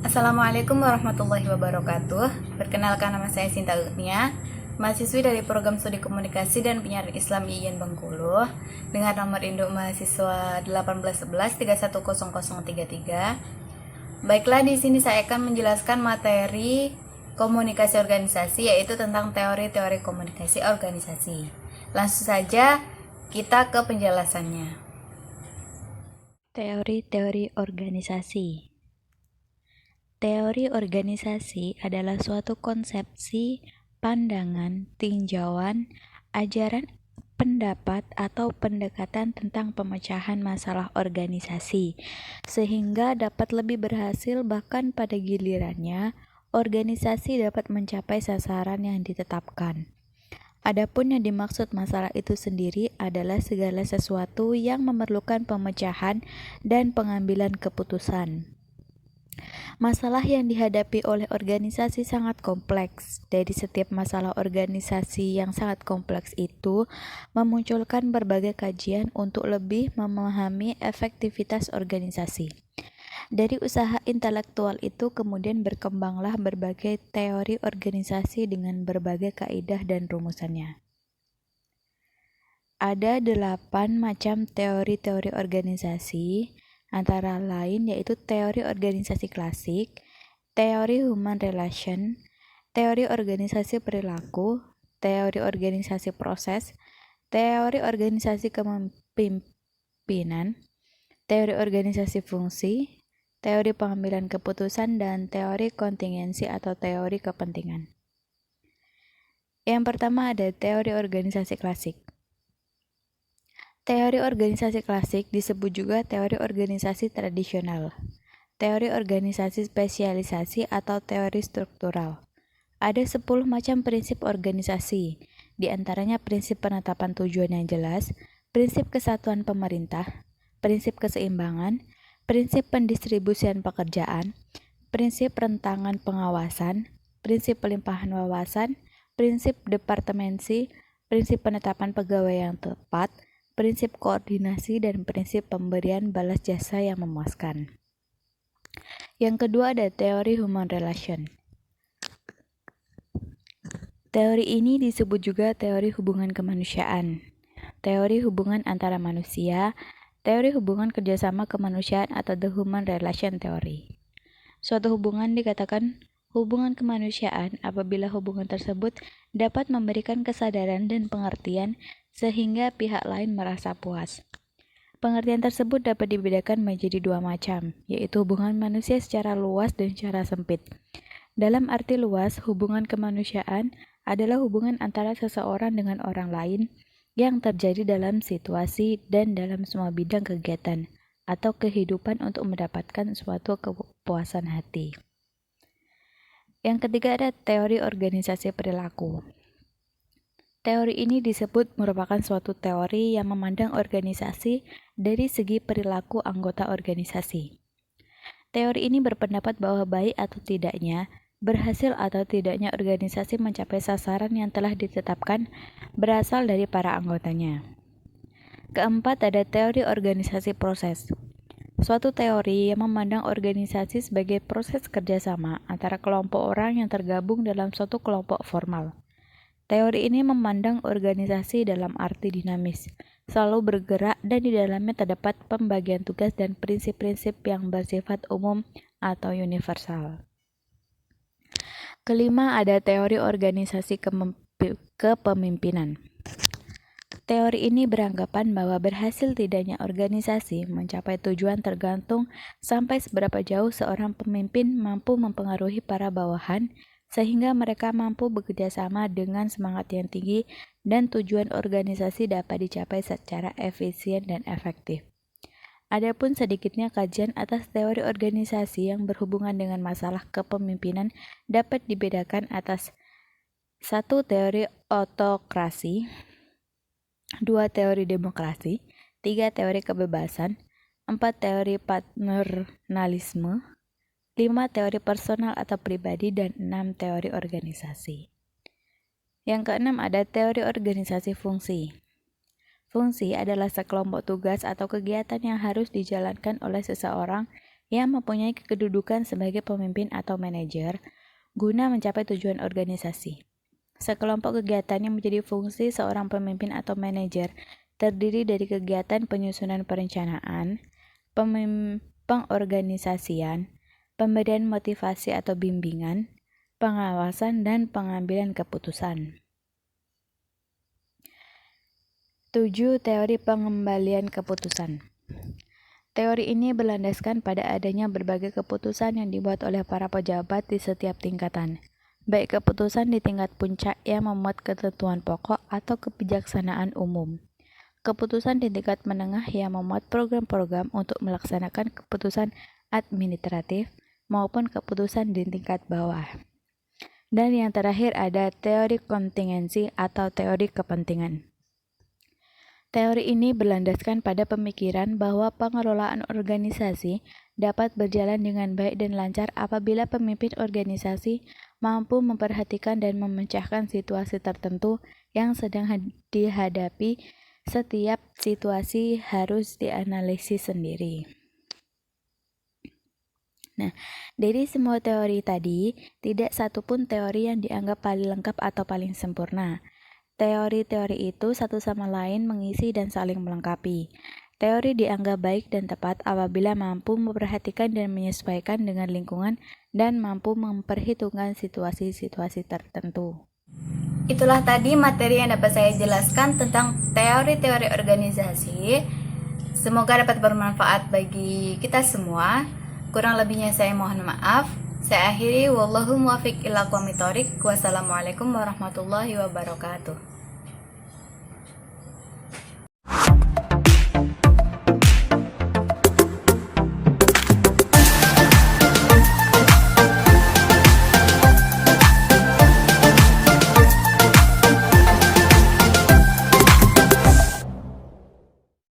Assalamualaikum warahmatullahi wabarakatuh. Perkenalkan, nama saya Sinta Agnia, mahasiswi dari Program Studi Komunikasi dan Penyiaran Islam IAIN Bengkulu, dengan nomor induk mahasiswa 1811310033. Baiklah, di sini saya akan menjelaskan materi komunikasi organisasi, yaitu tentang teori-teori komunikasi organisasi. Langsung saja kita ke penjelasannya. Teori-teori organisasi. Teori organisasi adalah suatu konsepsi, pandangan, tinjauan, ajaran, pendapat, atau pendekatan tentang pemecahan masalah organisasi, sehingga dapat lebih berhasil bahkan pada gilirannya, organisasi dapat mencapai sasaran yang ditetapkan. Adapun yang dimaksud masalah itu sendiri adalah segala sesuatu yang memerlukan pemecahan dan pengambilan keputusan. Masalah yang dihadapi oleh organisasi sangat kompleks. Dari setiap masalah organisasi yang sangat kompleks itu memunculkan berbagai kajian untuk lebih memahami efektivitas organisasi. Dari usaha intelektual itu kemudian berkembanglah berbagai teori organisasi dengan berbagai kaidah dan rumusannya. Ada 8 macam teori-teori organisasi, antara lain yaitu teori organisasi klasik, teori human relation, teori organisasi perilaku, teori organisasi proses, teori organisasi kepemimpinan, teori organisasi fungsi, teori pengambilan keputusan, dan teori kontingensi atau teori kepentingan. Yang pertama ada teori organisasi klasik. Teori organisasi klasik disebut juga teori organisasi tradisional, teori organisasi spesialisasi atau teori struktural. Ada 10 macam prinsip organisasi, di antaranya prinsip penetapan tujuan yang jelas, prinsip kesatuan pemerintah, prinsip keseimbangan, prinsip pendistribusian pekerjaan, prinsip rentangan pengawasan, prinsip pelimpahan wawasan, prinsip departemensi, prinsip penetapan pegawai yang tepat, prinsip koordinasi, dan prinsip pemberian balas jasa yang memuaskan. Yang kedua ada teori human relation. Teori ini disebut juga teori hubungan kemanusiaan, teori hubungan antara manusia, teori hubungan kerjasama kemanusiaan atau the human relation theory. Suatu hubungan dikatakan hubungan kemanusiaan apabila hubungan tersebut dapat memberikan kesadaran dan pengertian sehingga pihak lain merasa puas. Pengertian tersebut dapat dibedakan menjadi 2 macam, yaitu hubungan manusia secara luas dan secara sempit. Dalam arti luas, hubungan kemanusiaan adalah hubungan antara seseorang dengan orang lain yang terjadi dalam situasi dan dalam semua bidang kegiatan atau kehidupan untuk mendapatkan suatu kepuasan hati. Yang ketiga ada teori organisasi perilaku. Teori ini disebut merupakan suatu teori yang memandang organisasi dari segi perilaku anggota organisasi. Teori ini berpendapat bahwa baik atau tidaknya, berhasil atau tidaknya organisasi mencapai sasaran yang telah ditetapkan berasal dari para anggotanya. Keempat ada teori organisasi proses. Suatu teori yang memandang organisasi sebagai proses kerjasama antara kelompok orang yang tergabung dalam suatu kelompok formal. Teori ini memandang organisasi dalam arti dinamis, selalu bergerak dan di dalamnya terdapat pembagian tugas dan prinsip-prinsip yang bersifat umum atau universal. Kelima ada teori organisasi kepemimpinan. Teori ini beranggapan bahwa berhasil tidaknya organisasi mencapai tujuan tergantung sampai seberapa jauh seorang pemimpin mampu mempengaruhi para bawahan sehingga mereka mampu bekerja sama dengan semangat yang tinggi dan tujuan organisasi dapat dicapai secara efisien dan efektif. Adapun sedikitnya kajian atas teori organisasi yang berhubungan dengan masalah kepemimpinan dapat dibedakan atas 1. Teori autokrasi, 2. Teori demokrasi, 3. Teori kebebasan, 4. Teori paternalisme, 5. Teori personal atau pribadi, dan 6. Teori organisasi. Yang keenam ada teori organisasi fungsi. Fungsi adalah sekelompok tugas atau kegiatan yang harus dijalankan oleh seseorang yang mempunyai kedudukan sebagai pemimpin atau manajer guna mencapai tujuan organisasi. Sekelompok kegiatan yang menjadi fungsi seorang pemimpin atau manajer terdiri dari kegiatan penyusunan perencanaan, pengorganisasian, pemberian motivasi atau bimbingan, pengawasan, dan pengambilan keputusan. 7. Teori pengembalian keputusan. Teori ini berlandaskan pada adanya berbagai keputusan yang dibuat oleh para pejabat di setiap tingkatan, baik keputusan di tingkat puncak yang memuat ketentuan pokok atau kebijaksanaan umum, keputusan di tingkat menengah yang memuat program-program untuk melaksanakan keputusan administratif, maupun keputusan di tingkat bawah. Dan yang terakhir ada teori kontingensi atau teori kepentingan. Teori ini berlandaskan pada pemikiran bahwa pengelolaan organisasi dapat berjalan dengan baik dan lancar apabila pemimpin organisasi mampu memperhatikan dan memecahkan situasi tertentu yang sedang dihadapi. Setiap situasi harus dianalisis sendiri. Nah, dari semua teori tadi, tidak satupun teori yang dianggap paling lengkap atau paling sempurna. Teori-teori itu satu sama lain mengisi dan saling melengkapi. Teori dianggap baik dan tepat apabila mampu memperhatikan dan menyesuaikan dengan lingkungan dan mampu memperhitungkan situasi-situasi tertentu. Itulah tadi materi yang dapat saya jelaskan tentang teori-teori organisasi. Semoga dapat bermanfaat bagi kita semua. Kurang lebihnya saya mohon maaf. Saya akhiri, wallahu muwaffiq ila aqwamit thoriq. Wassalamualaikum warahmatullahi wabarakatuh.